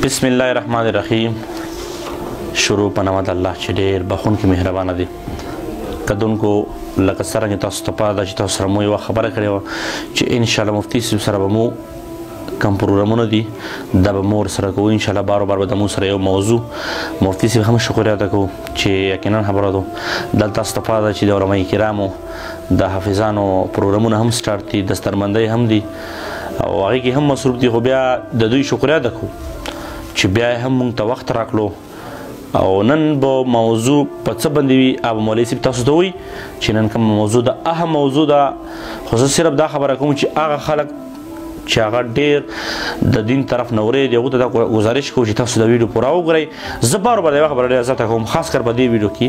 بسم الله الرحمن الرحیم. شروع په نام د الله چې ډېر بخښونکی مهربانه دی. کدونکو لکه څرنګه تاسو ته پته ده چې تاسو سره مو یوه خبره کړې وه چې انشاءالله مفتي صاحب سره به مو کم پروګرامونه دي دا به مو ورسره کوو. انشاءالله بار بار به د مو سره یو موضوع مفتي صاحب هم شکریه ادا کوو چې یقینا خبره ده دلته تاسو ته پته ده چې د علمای کرامو د حافظانو پروګرامونه هم سټارټ دي، دسترمندۍ هم دي او هغې کې هم مصروف دي، خو بیا د دوی شکریه ادا کوو چې بیا هم موږ ته وخت راکړو او نن به موضوع په څه باندې وي او مولوي صاحب تاسو ته وایي چې نن کوم موضوع ده اهم موضوع ده. خو زه صرف دا خبره کوم چې هغه خلک چې هغه ډېر د دین طرف نه ورې دي هغو ته دا ګزارش کوو چې تاسو دا ویډیو پوره وګورئ. زه بار بار د یوه خبره ډېره زیاته کوم خاص کر په دې ویډیو کې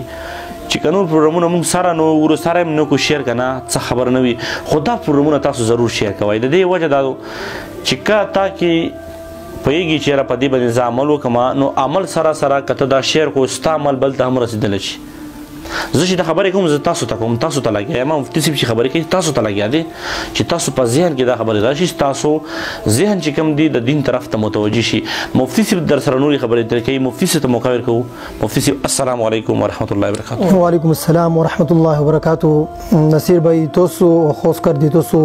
چې که نور پروګرامونه موږ سره نه وګورو سره یې نه کړو شیر که نه څه خبره نه وي، خو دا پروګرامونه تاسو ضرور شیر کوئ. د دې وجه دا ده چې که تا کې پوهېږي چې یاره په دې باندې زه عمل وکړم نو عمل سره سره که ته دا شیر کړو ستا عمل بل ته هم رسېدلی شي. زه چې دا خبرې کوم زه تاسو ته کوم، تاسو ته لګیا یم. مفتي صاحب چې خبرې کوي تاسو ته لګیا دی چې تاسو په ذهن کې دا خبرې راشي، تاسو ذهن چې کوم دی د دین طرف ته متوجه شي. مفتي صاحب در سره نورې خبرې درې کوي. مفتي صاحب ته موقع ورکوو. مفتي صاحب السلام علیکم ورحمت الله وبرکاتہ. وعلیکم السلام ورحمت الله وبرکاتہ. نصیر بھائی تاسو خوش کر دی تاسو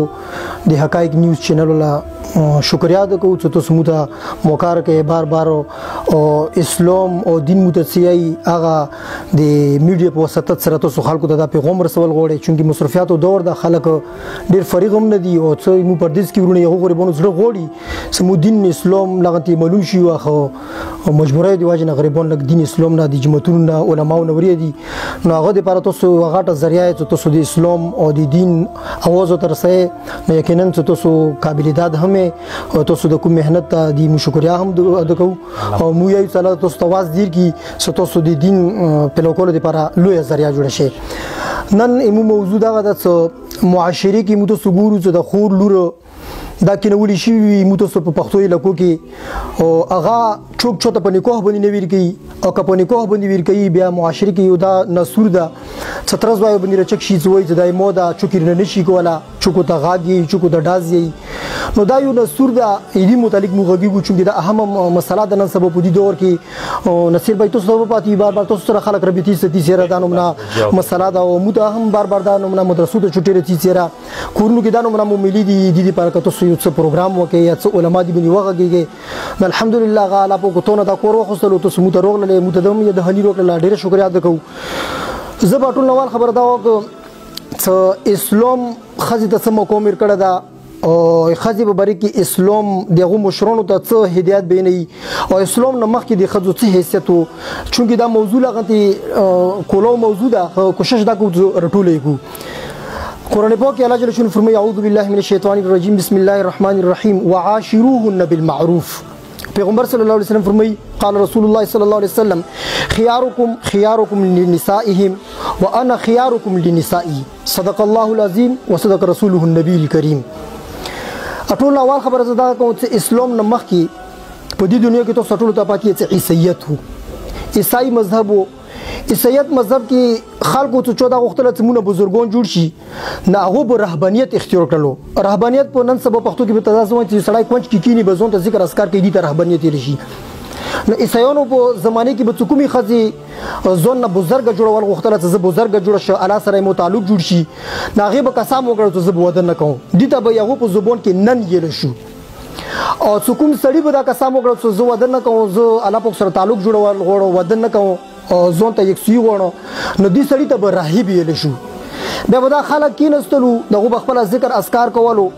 د حقایق نیوز چینل ولا شکریہ ادا کوو چې تاسو موږ ته موقع راکوئ بار بار او اسلام او دین موږ ته څه هغه د میډیا په واسطه سره تاسو خلکو ته دا پیغام رسول غواړئ چونکې مصرفیاتو دور د خلک ډېر فریغ هم نه دي او څه موږ پردیس کې ورونه هغو غریبانو زړه غواړي چې موږ دین اسلام لغتې معلوم شي خو مجبورۍ د وجې نه غریبان لږ دین اسلام نه د جماعتونو نه علماو نه ورې دي نو هغه دپاره تاسو یوه غټه ذریعه چې تاسو د اسلام او د دین اواز ورته رسوئ نو یقینا چې تاسو قابلیداد هم او تاسو د کوم محنت ته د مو شکریا هم ادا کوو او مو یو تعالی تاسو ته واز دیر کی چې تاسو د دین په لوکولو لپاره لویه ذریعہ جوړه شي. نن ایمو موضوع دغه د معاشري کې مو تاسو ګورو چې د خور لور دا کینولي شوي مو تاسو په پښتو علاقو کې او هغه چوک چوته په نکاح باندې نه ویر کوي او که په نکاح باندې ویر کوي بیا معاشري کې یو دا نسور ده سترز وایو باندې رچک شي زوی چې دای مو دا چوکیر نه نشي کولا چوکو ته غاګي چوکو ته ډازي نو دا یو نسور ده ایدي متعلق مو غږیږو چې دا اهم مسله ده نن سبا په دې دور کې او نصیر بھائی تاسو په پاتې بار بار تاسو سره خلک ربيتي ستي سره دا نومنا مسله ده او مو ته هم بار بار دا نومنا مدرسو ته چټي رتي سره کورونو کې دا نومنا مو ملي دي د پر تاسو یو څه پروګرام وکي یا څه علما دي بني وغږیږي الحمدلله غالا په کوتونه دا کور وخصلو تاسو مو ته روغله مو ته دم د هلي روغله ډیره شکریا ادا کوم. زه په ټول نوال خبر دا چې اسلام خزي ته سم کومر کړه دا او خزي په بری کې اسلام دغه مشرونو ته څه هدایت بیني او اسلام نه مخکې د خزو څه حیثیت وو چونکې دا موضوع لغتي کولو موضوع ده کوشش دا کو رټولې کو. قرآن پاک الله جل شانه فرمایي اعوذ بالله من الشیطان الرجیم بسم الله الرحمن الرحیم وعاشروهن بالمعروف. پیغمبر صلی الله علیه وسلم فرمایي قال رسول الله صلی الله علیه وسلم خياركم لنسائهم وانا خياركم لنسائي صدق الله العظیم وصدق رسوله النبي الكريم. اټول اول خبره زدا کوم چې اسلام نه مخکې په دې دنیا کې تو سټول ته پاتې چې عیسیت وو عیسائی مذهب وو. عیسیت مذهب کې خلکو ته 14 غختله تمونه بزرګون جوړ شي نه هغه به رهبانيت اختیار کړلو. رهبانيت په نن سبا پښتو کې به تاسو وایي چې سړی کونج کې کینی بزون ته ذکر اسکار کې دي ته رهبانيت لشي. نو عیسایانو په زمانه کې به څوکمي خزي ځون نه بزرګ جوړول غختله چې بزرګ جوړ شي الله سره مو تعلق جوړ شي ناغه به قسم وکړو چې زه ودن نه کوم دي ته به یو په زبون کې نن یل شو او څوکم سړی به دا قسم وکړو چې زه ودن نه کوم زه الله په سره تعلق جوړول غوړو ودن نه کوم او ځون ته یک سی غوړو نو دي سړی ته به راهب یل شو. بیا به دا خلک کینستلو دغه خپل ذکر اسکار کولو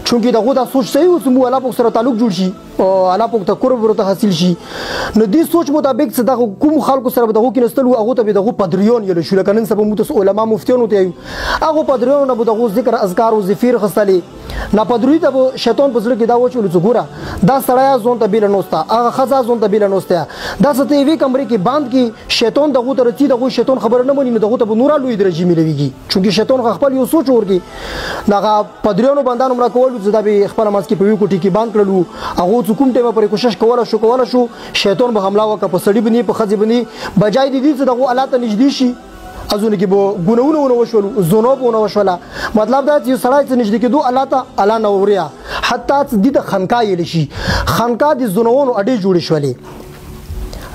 چونکې دغه دا سوچ صحیح اوس مو الله په سره تعلق جوړ شي او الله په ته قرب ورته حاصل شي نو دې سوچ مطابق څه دغه کوم خلکو سره دغه کې نستلو هغه ته دغه پدریون یل شو لکه نن سبا مو تاسو علما مفتیانو ته هغه پدریون نه دغه ذکر اذکار او زفیر خستلې نه پدری ته شیطان په ځل کې دا وچول چې ګوره دا سړیا زون ته بیل نوستا هغه خزا زون ته بیل نوستا دا ستې وی کمرې کې باند کې شیطان دغه ته رتی دغه شیطان خبر نه مونږ دغه ته نور لوی درجه ملويږي چونکې شیطان خپل یو سوچ ورګي دغه پدریونو باندې عمر کول زدا به خپل ماس کې په یو کوټي کې باند کړلو هغه کوم ټیمه پر کوشش کوله شو شیطان به حمله وکړه په سړی باندې په خځې باندې بجای دي چې دغه الله ته نږدې شي ازونه کې به ګناونه وشول زونوب ونه وشول مطلب دا چې سړی ته نږدې کېدو الله ته الله نوریا حتی د خانقاه ویل شي خانقاه د زنوونو اډې جوړې شولې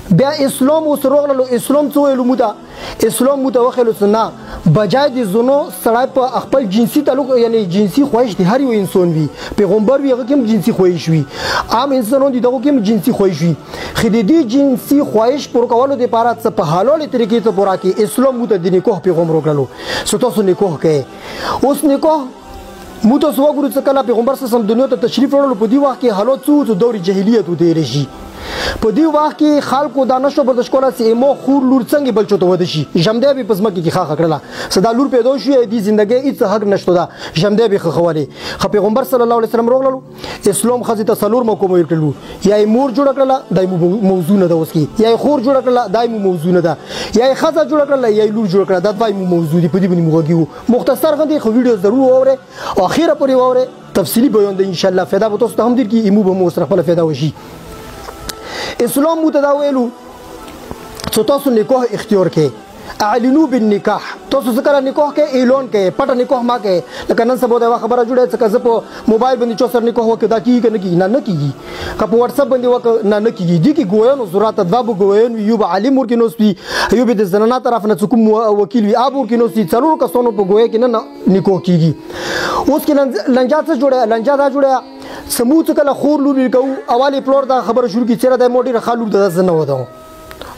بیا اسلام اوس راغلو اسلام څه ویلو موږ اسلام موږ وخلو نه بجای د زنو سړی په خپل جنسي تعلق یعنی جنسي خواهش د هر یو انسان وي پیغمبر وي هغه کوم جنسي خواهش وي عام انسانون دي دغه کوم جنسي خواهش وي خديدي جنسي خواهش پر کولو د پاره څه په حلال طریقې ته پورا کې اسلام موږ د نکاح پیغام ورکړلو ستاسو نکاح کې اوس نکاح موږ تاسو وګورئ چې کله پیغمبر صلی الله علیه وسلم دنیا ته تشریف وړلو په دی وخت کې حالات څه دور جاهلیت ودی رشي په دی وخت کې خلکو دا نشو برداشت کوله چې مو خور لور څنګه بل چوته ود شي جمده به پسمه کې خاخ کړله صدا لور پیدا شو دی ژوندۍ هیڅ حق نشته دا جمده به خخواله خو پیغمبر صلی الله علیه وسلم راغلو اسلام خزي تسلور مو کوم کړلو یا مور جوړ کړله دای موضوع نه دا اوس کې یا خور جوړ کړله دای موضوع نه دا یا خزه جوړ کړله یا لور جوړ کړله دا دای موضوع دی په دې باندې موږ مختصر غندي خو ویډیو ضرور اوره اخیره پورې اوره تفصیلی بیان ده ان شاء الله فایده به تاسو ته هم در کې ایمو به مو سره خپل فایده وشي اسلام متداولو څو تاسو نکاح اختیار کې اعلنوا بالنکاح تاسو څنګه نکاح کې اعلان کې پټ نکاح ما کې لکه نن سبا دا خبره جوړه چې کزه په موبایل باندې چوسر نکاح وکړه دا کیږي نه کیږي نه کیږي که په واتس اپ باندې وکړه نه کیږي دي کې ګویانو ضرورت دباب ګویان یو به عالم ورکې نوستي یو به د زنانه طرف نه کوم وکیل وي اب ورکې نوستي څلور کسانو په ګویا کې نه نکاح کیږي اوس کې لنجا څه جوړه لنجا دا جوړه سموت کله خور لور کو اواله پلور دا خبره شروع کی چیرې د موډي خالور د زنه وداو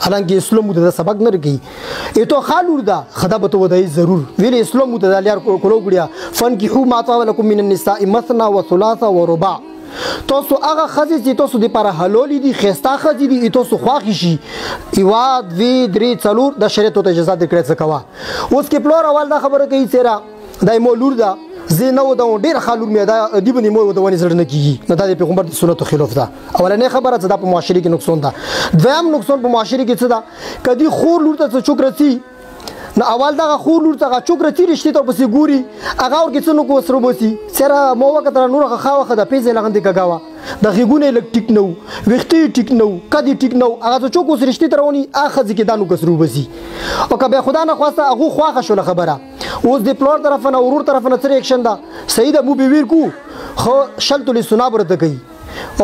حالانکه اسلام د سبق نه رکی ایتو خالور دا خدا به تو ودای ضرور ویل اسلام د لیار کولو غړیا فن کی حو ما طاولکم من النساء مثنى وثلاث ورباع تاسو هغه خزي چې تاسو د پر حلال دي خستا خزي دي تاسو خواخي شي ایواد وی درې څلور د شریعت ته اجازه درکړه څه کوا اوس کې پلور اول دا خبره کوي چیرې دای مولور دا زینو د ډیر خالور مې دا دی باندې مو د ونی زړه نه کیږي نه د پیغمبر د سنتو خلاف ده اولنې خبره چې د په معاشري کې نقصان ده دویم نقصان په معاشري کې څه ده کدي خور لور ته چوک رسی نو اول دا خور لور ته چوک رسی رښتې ته پسې ګوري هغه ور کې څه نو کو سره بوسي سره مو وکړه نور خاوه خده پیسې لغندې کاګاوه د غیګونه لک ټیک نو وختي ټیک نو کدي ټیک نو هغه چوک اوس رښتې ترونی اخه ځکه دانو کسرو بسي او کبه خدا نه خواسته هغه خواخه شو خبره اوس د پلور طرف نه ورور طرف نه سره اکشن دا سید ابو بیویر کو خو شلت لسنا برته کوي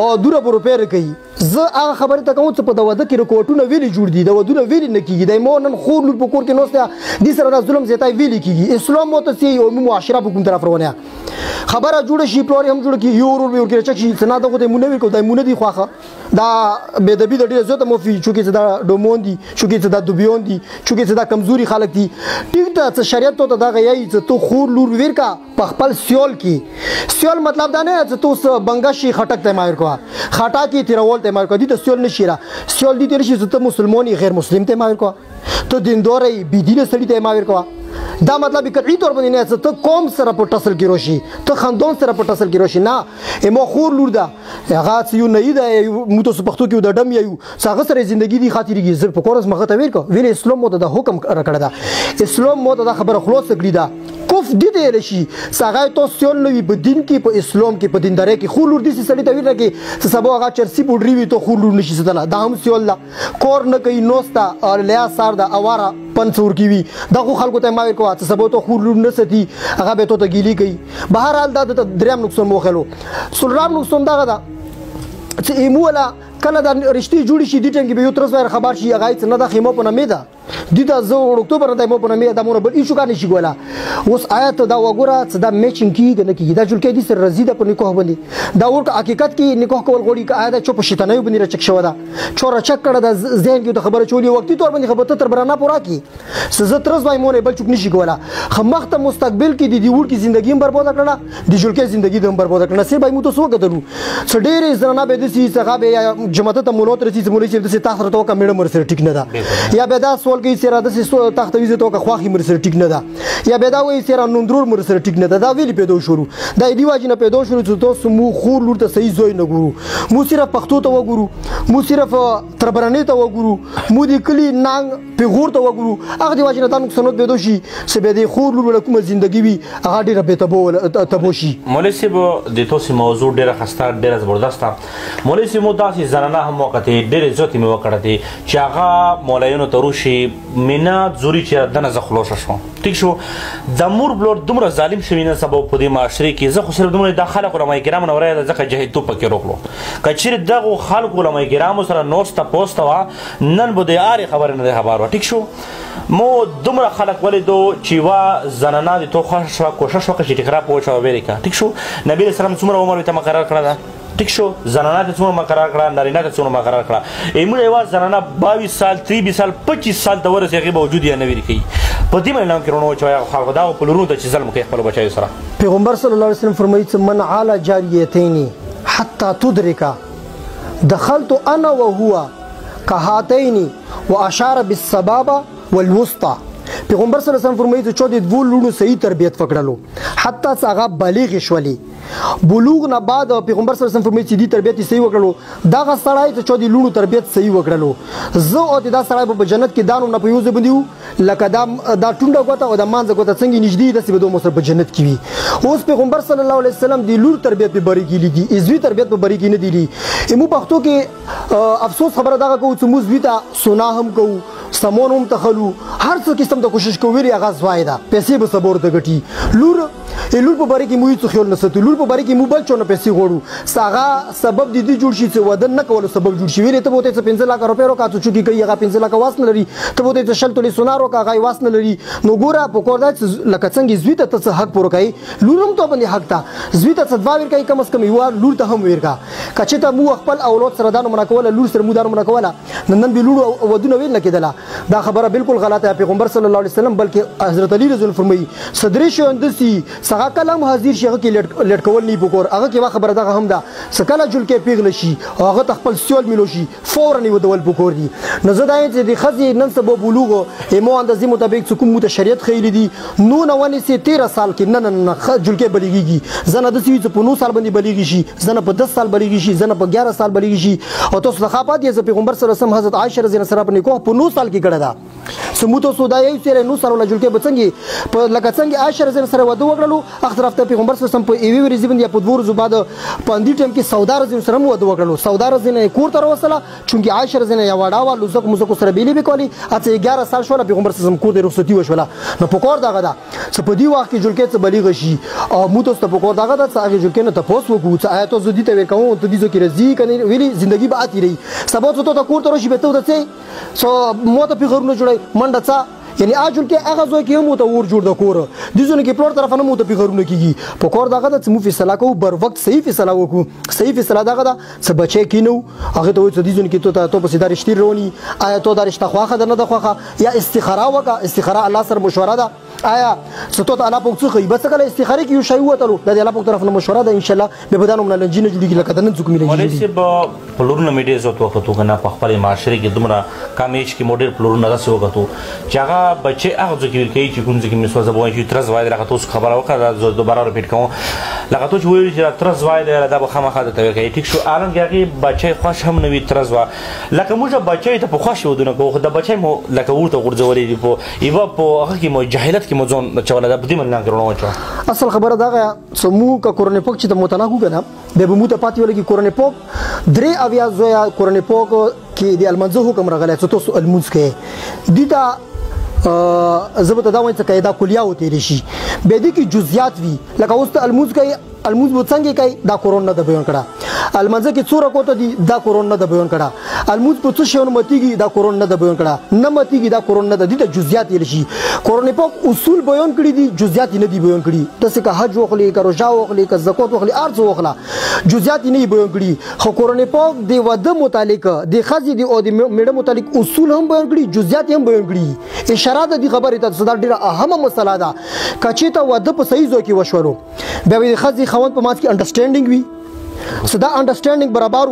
او دوره روپیر کوي زه هغه خبره ته کوم چې په دواده کې رکوټونه ویلي جوړ دي دودونه ویلي نه کیږي د مو نن خور لور په کور کې نوسته دي سره د ظلم زیاتای ویلي کیږي اسلام مو ته سي او معاشره په کوم طرف روانه خبره جوړ شي پلور هم جوړ کی یو ورور ور کې چک شي سنا دغه د مونږ کو د مونږ دي خوخه دا به د بي د ډیر زته مو فی چونکه چې دا ډومون دي چونکه چې دا دوبيون دي چونکه چې دا کمزوري خلک دي ټیک ته شریعت ته دا غي چې تو خور لور ور کا په خپل سیول کې سیول مطلب دا نه چې تو بنګشي خټک ته مایر کو خټا کې تیرول ته مایر کو دي ته سیول نشيره سیول دي تر شي ته مسلمانۍ غیر مسلم ته مایر کو ته دیندوري بي دینه سړی ته مایر کو دا مطلب قطعي تور باندې نه ته کوم سره په ټسل کې روشي ته خاندان سره په ټسل کې روشي نه مو خور لور دا هغه یو نه دا مو ته پښتو کې د ډم یو څنګه سره ژوندۍ دی خاطرېږي زر په کورس مخه ته ویل کو ویل اسلام مو ته د حکم راکړه دا اسلام مو ته د خبره خلاص کړی دا کوف دي دی لشي څنګه تو سیول نوې په دین کې په اسلام کې په دینداري کې خور لور دي سړی ته ویل کې سبا هغه چرسي پوډري وي ته خور لور نشي ستله دا هم سیول لا کور نه کوي نوستا او لیا سار دا اواره پنڅور کی وي دغه خلکو ته ما ورکو ته سبا ته خور لور نه ستي هغه به ته ګيلي کوي بهر حال دا د دریم نقصان مو خلو سلرام نقصان دا دا چې ایمولا کله دا رښتې جوړی شي د ټنګ به یو ترس ور خبر شي هغه څه نه د خیمو په نامه ده د زو اکتوبر د مو په نامه د مور بل ایشو کانه شي ګولا اوس آیت دا وګوره چې دا میچینګ کیږي نه کیږي دا جوړ کې دي سر رزيده په نکاح باندې دا ورته حقیقت کې نکاح کول غوړي که آیت چوپ شتنه باندې رچک شو دا چور چک کړه د ذهن کې د خبره چولي وختي تور باندې خبره تر برانه پورا کی سزا ترس وای مور بل چوپ نشي ګولا خمخته مستقبل کې د ور کې ژوندۍ برباد کړه د جوړ کې ژوندۍ د برباد کړه سه بای مو ته سو کتلو څ ډېرې زنانه به د سي څنګه به جماعت ته مولوت رسي مولوي چې د تاسو ته کوم مړ سره ټیک نه ده یا به دا سوال کوي سره د تخت ویزه تو که خواخي مر سره ټیک نه ده یا به دا وایي سره نوندرور مر سره ټیک نه ده دا ویلی پیدا شروع دا دی واجب نه پیدا شروع چې تاسو مو خور لور ته صحیح زوی نه ګورو مو صرف پښتو ته وګورو مو صرف تربرنې ته وګورو مو د کلی ننګ پیغور ته وګورو هغه دی واجب نه تاسو سنت پیدا شي چې به د خور لور کومه ژوندۍ وي هغه ډیره به تبو شي مولوی صاحب د تاسو موضوع ډیره خسته ډیره زبردست مولوی صاحب مو داسې زنانه هم وکړې ډېرې زیاتې مې وکړې چې هغه مولایانو ته وروشي مینه زوري چې دنه زه خلاصه شوم ټیک شو د مور بلور دومره ظالم شوي نه سبا په دې معاشرې کې زه خو صرف دومره دا خلک علما کرامو نه ورایه ځکه جهیدتوب پکې روغلو که چیرې دغو خلکو علما کرامو سره نوسته پوسته وه نن به د هرې خبرې نه دی خبر وه ټیک شو مو دومره خلک ولیدو چې یوه زنانه د تو خوښه شوه کوښښ وکړه چې ټیکره په وچه ویلې کړه ټیک شو نبي علیه السلام څومره عمر ورته مقرر کړی ده ټیک شو زنانه ته څومره مقرر کړه نارینه ته څومره مقرر کړه ایمونه یوه زنانه 22 سال 23 سال 25 سال ته ورسې هغې به وجود یې نه ویلي کوي په دې باندې نام کې رونه وچوي خلکو دغو په لورونو ته چې ظلم کوي خپلو بچیو سره پیغمبر صلی الله علیه وسلم فرمایي چې من علی جاریتین حتی تدرک دخلت انا وهو كهاتين واشار بالسبابه والوسطى پیغمبر صلی الله علیه وسلم فرمایي چې چا د دوو لونو صحیح تربیت وکړلو حتی هغه بالغ شولي بلوغ نه بعد پیغمبر صلی الله علیه وسلم فرمایي چې دې تربیت صحیح وکړلو دغه سړی چې چا د لونو تربیت صحیح وکړلو زه او دا سړی په جنت کې دانو نه په یو ځای باندې لکه دا ټونډه ګوته او د مانځه ګوته څنګه نږدې داسې به دوه سره په جنت کې وي اوس پیغمبر صلی الله علیه وسلم د لور تربیت په بری کې لیدي عزوي تربیت په بری کې نه دی مو پښتو کې افسوس خبره دغه کوو چې موږ ویته سنا هم کوو سمون هم تخلو هر څه قسم د کوشش کوو ویری هغه ځوای ده پیسې به صبر د غټي لور په بری کې مو هیڅ خیال نه ساتو لور په بری کې مو بل چونه پیسې غوړو ساغه سبب د دې جوړ شي چې ودن نه کولو سبب جوړ شي ویری ته بوته 15 لک روپیا ورکا ته چوکي کوي هغه 15 لک واس نه لري ته بوته چې شل تولې سونار ورکا هغه واس نه لري نو ګوره په کور دا لکه څنګه زوی ته حق پوره کوي لورم ته باندې حق ته زوی ته صدوا ور کوي کم از کم یو لور ته هم ورکا کچې ته مو خپل اولاد سره دانو منکوله لور سره مو دانو منکوله نن به لور ودونه ویل نه کېدله دا خبره بالکل غلطه پیغمبر صلی الله علیه وسلم بلکې حضرت علی رضی الله فرمایي صدر شو اندسي سغه کلم حاضر شيغه کې لټکول نه پکور هغه کې وا خبره دغه هم ده سکله جل کې پیغله شي هغه خپل سیول ملو شي فورا نه ودول پکور دي نو زه دا چې د خزي نن سبب بلوغ ایمو اندازې مطابق څوک مو ته شریعت خېل دي نو نو سي 13 سال کې نه جل کې بلیږي زنه د سوي په 9 سال باندې بلیږي شي زنه په 10 سال بلیږي شي زنه په 11 سال بلیږي شي او تاسو د خاپات یې پیغمبر صلی الله علیه وسلم حضرت عائشه رضی الله عنها په نکاح په 9 سال کې کړه دا سموتو سودایي سره 9 سال ولا جل کې بڅنګي په لکه څنګه عائشه رضی الله عنها سره وده وکړلو اخر هفته پیغمبر صلی الله علیه وسلم په ایوي ورځ باندې په دوه ورځې بعد په اندی ټیم کې سودا رضی الله عنها وده وکړلو سودا رضی نه کور تر وصله چونکی عائشه رضی نه واډاوا لوزک مزکو سره بیلی وکولي اته 11 سال شول پیغمبر صلی الله علیه وسلم کور د رخصتي وشوله نو په کور دغه دا څه په دی وخت کې جل کې څه بلیغ شي او مو تاسو په کور دغه دا څه جل کې نه تاسو وکړو څه آیاتو زدي ته وکاو ته دي چې رضی کني ویلي ژوندۍ به آتی رہی سبا ته کور تر شي به ته څه سو مو ته پیغورونه جوړي منډه څه یعنی اجل کې هغه ځای کې هم ته ور جوړ د کور د ځونه کې پلور طرف نه مو ته پیغورونه کیږي په کور دغه د مو فیصله کو بر وخت صحیح فیصله وکړو صحیح فیصله دغه دا څه بچی کینو هغه ته د ځونه کې ته په سیده رښتې رونی آیا ته د رښتا خواخه نه د خواخه یا استخاره وکا استخاره الله سره مشوره ده آیا ستو ته الله په څه خي بس کله استخاره کې یو شی وته د الله په طرف نه مشوره ده ان شاء الله به بدانو نه لنجینه جوړیږي لکه د نن څوک ملي ولې په پلورونه میډیا زو تو وختو کنه په خپل معاشري کې دومره کامیج کې موډل پلورونه راځي وختو چې هغه بچي هغه ځکه ویل کوي چې کوم ځکه مسوځه بوای چې ترز وای راغته اوس خبره وکړه زه دوباره ریپیټ کوم لکه ته چې ویل چې ترز وای دا به خامخا ته کوي ټیک شو الان کې بچي خوش هم نه وي ترز وا لکه موږ بچي ته په خوش ودونه کوو د بچي مو لکه ورته ورځولې دی په ایوا په هغه کې مو جاهلیت کې مو ځون چوله د بدی من نه کړو چا اصل خبره دا سمو ک قرآن پاک چې د متناقو کنه به مو ته پاتې ولګي قرآن پاک درې اویا زویا قرآن پاک کې د المنزه حکم راغلی چې تاسو المنز کې دیتا زبته دا وایي چې قاعده کلیه وتی رشي به دي کې جزئیات وی لکه اوس ته المنز کوي المنز وڅنګه کوي دا قرآن نه د بیان کړه المنزه کې څوره کوته دي دا قرآن نه د بیان کړه المنز په څه شون متیږي دا قرآن نه د بیان کړه نه متیږي دا قرآن نه د دي ته جزئیات رشي قرآن پاک اصول بیان کړی دي جزئیات نه دي بیان کړی تاسو که حج وخلی که روزه وخلی که زکات وخلی ارز وخلا جزئیات نه بیان کړی خو قرآن پاک دی وده متعلق دی خزي دی او دی میډه متعلق اصول هم بیان کړی جزئیات هم بیان کړی اشاره د دې خبرې ته صدا ډیره اهمه مسله ده کچې ته وده په صحیح ځای کې وشورو بیا د خزي خوند په ماس کې انډرستانډینګ وي صدا انډرستانډینګ برابر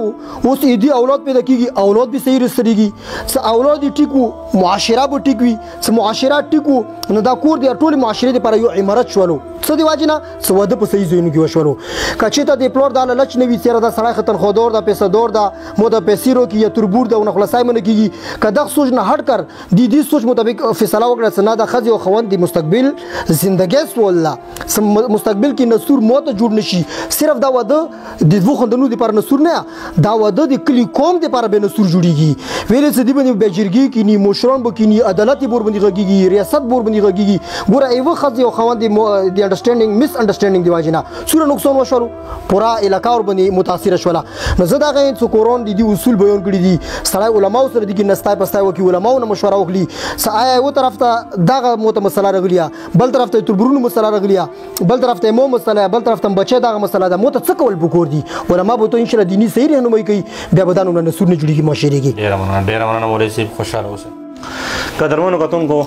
اوس دې اولاد پیدا کیږي اولاد به صحیح رسېږي څه اولاد ټیکو معاشره به ټیک وي څه معاشره ټیکو نو دا کور دی ټول معاشره لپاره یو عمارت شولو څه دی واجنه څه وده په صحیح ځایونو کې وشولو کچې ته د پلور د لچ نوي سره د سړی خطر خودور د پیسې دور د مو د پیسې رو کې یا تربور د خلاصای من کیږي کدا سوچ نه هټ کر د دې سوچ مطابق فیصله وکړه چې نه د خځې او خوند د مستقبل ژوندګي سوال مستقبل کې نسور موت جوړ نشي صرف دا وده د دوه خندنو دپاره نسور نه دا واده د کلي قوم دپاره به نسور جوړېږي ویلې څه دې باندې به جرګې کینی مشران به کینی عدالت بور باندې غږېږي ریاست بور باندې غږېږي ګوره یوه ښځې او خاوند د انډرسټینډینګ مس انډرسټینډینګ د وجې نه څومره نقصان وشولو پوره علاقه ورباندې متاثره شوله نو زه دغه یم څه قرآن د دې اصول بیان کړي دي سړی علماو سره دي کې نستی پستی وکړي علماو نه مشوره وکړي آیا یوه طرف ته دغه موته مسله راغلي بل طرف ته تربرونو مسله راغلي بل طرف ته مو مسله بل طرف ته بچی دغه مسله ده موته څه کول پکور دي علما به ته انشاءالله دیني صحیح رهنمایي کوي بیا به دا نو نسور نه جوړېږي معاشرې کې ډېره مننه مولوي صاحب خوشحاله اوسئ قدرمنو کتونکو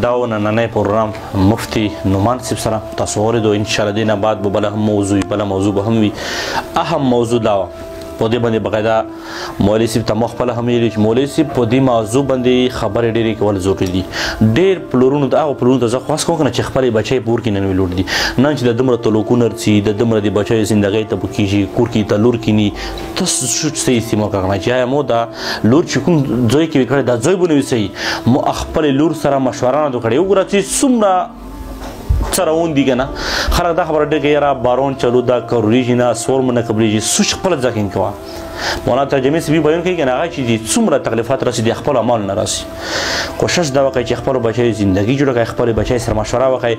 دا و نننی پروګرام مفتی نعمان صاحب سره تاسو اورېدو انشاءالله دې نه بعد به بله هم موضوع وي بله موضوع به هم وي اهم موضوع دا وه په دې باندې باقاعده مولوي صاحب ته ما خپله هم ویلي چې مولوي صاحب په دې موضوع باندې خبرې ډېرې کول ضروري دي ډېر پلورونو ته هغو پلورونو ته زه خواست کوم که نه چې خپلې بچی په اور کې نن لور دي نن چې د دومره طلوقونه رسي د دومره د بچیو زندګۍ ته په کېږي کور کې ته لور کیني ته څه استعمال کړی چې آیا مو دا لور چې کوم ځای کې وي کړی دا ځای به نه وي صحیح مو خپلې لور سره مشوره نه کړې وګوره چې څومره څه روان دي که نه خلک دا خبره ډېر کوي یاره باران چلو دا کروریږي نه سور مو نه قبلېږي سوچ خپله ځکین کوه مولانا ترجمې صاحب بیان کوي که نه هغه چې دي څومره تکلیفات راسي د خپلو اعمالو نه راسي کوشش دا وکړئ چې خپلو بچیو زندګي جوړه کړئ خپلې بچی سره مشوره وکړئ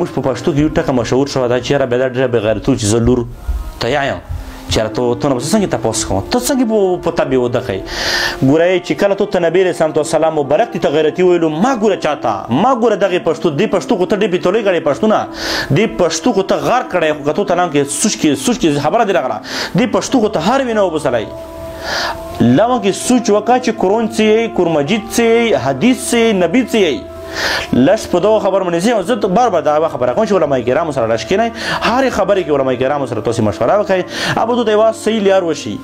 موږ په پښتو کې یو ټکه مشهور شوی دا چې یاره بیا دا ډېره بېغیرتي چې زه لور ته یم چېرې ته نه به زه څنګه تپوس کوم ته څنګه په تا بېهوده کوې ګوره چې کله تو ته نبي علیه السلام وسلام مبارک دي ته غیرتي ویلو ما ګوره چاته ما ګوره دغې پښتو دې پښتو خو ته ډېر پیتولۍ کړی پښتو نه دې پښتو خو ته غار کړی خو که تو ته نام کې سوچ کې خبره دې راغله دې پښتو خو ته هر وینه وبسلی لمه کې سوچ وکړه چې قرآن څه یی قرآن مجید څه یی حدیث څه یی نبي څه یی لږ په دغو خبرو باندې ځم زه بار بار دا خبره کوم چې علما کرامو سره راش کینئ هرې خبرې کې علما کرامو سره تاسې مشوره وکړئ اب ته یوه صحیح لار وشي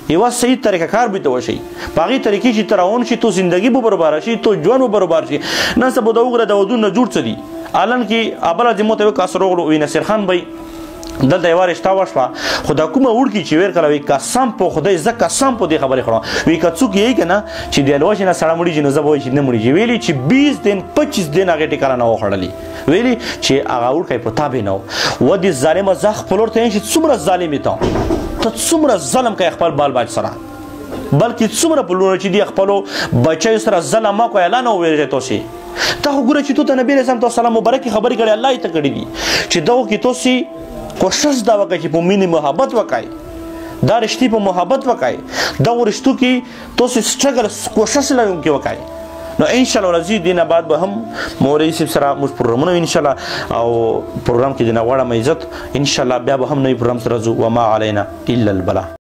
یوه صحیح طریقه کار به ته وشي په هغې طریقې چې ته روان شي تو زندګي به برابره شي تو ژوند به برابر شي نن سبا د وګوره د ودونو نه جوړ څه دي الان کې ابله ځمو ته یو کس راغلو وي نصیر خان بی دلته یوه رشته وشوه خو دا کومه وړکي چې ویل کړه وایي قسم په خدای زه قسم په دې خبرې خورم وایي که څوک یې که نه چې د الوشې نه سړی مړېږي نو زه به وایي چې نه مړېږي ویلي چې 20 دن 25 دن هغې ټکانه نه وخوړلي ویلي چې هغه وړکی په تا به نه و دې ظالمه زه خپل ورته یم چې څومره ظالم یې ته څومره ظلم کوې خپل بال بچ سره بلکې څومره پلونه چې دي خپلو بچیو سره ظلم مه کوئ الله نه وویرېږئ تاسې ته خو ګوره چې تو ته نبي علیه السلام مبارکې خبرې کړې الله یې ته کړي دي چې دغو کې تاسې کوشش دا وکړئ چې په مینې محبت وکړئ دا رشتې په محبت وکړئ دغو رشتو کې تاسې سټرګل کوشش لرونکي وکړئ نو انشاءالله راځي دې نه بعد به هم مولوي صاحب سره موږ پروګرامونه وي انشاءالله او پروګرام کې دې نه غواړم عزت انشاءالله بیا به هم نوي پروګرام سره ځو وما علینا الا البلاغ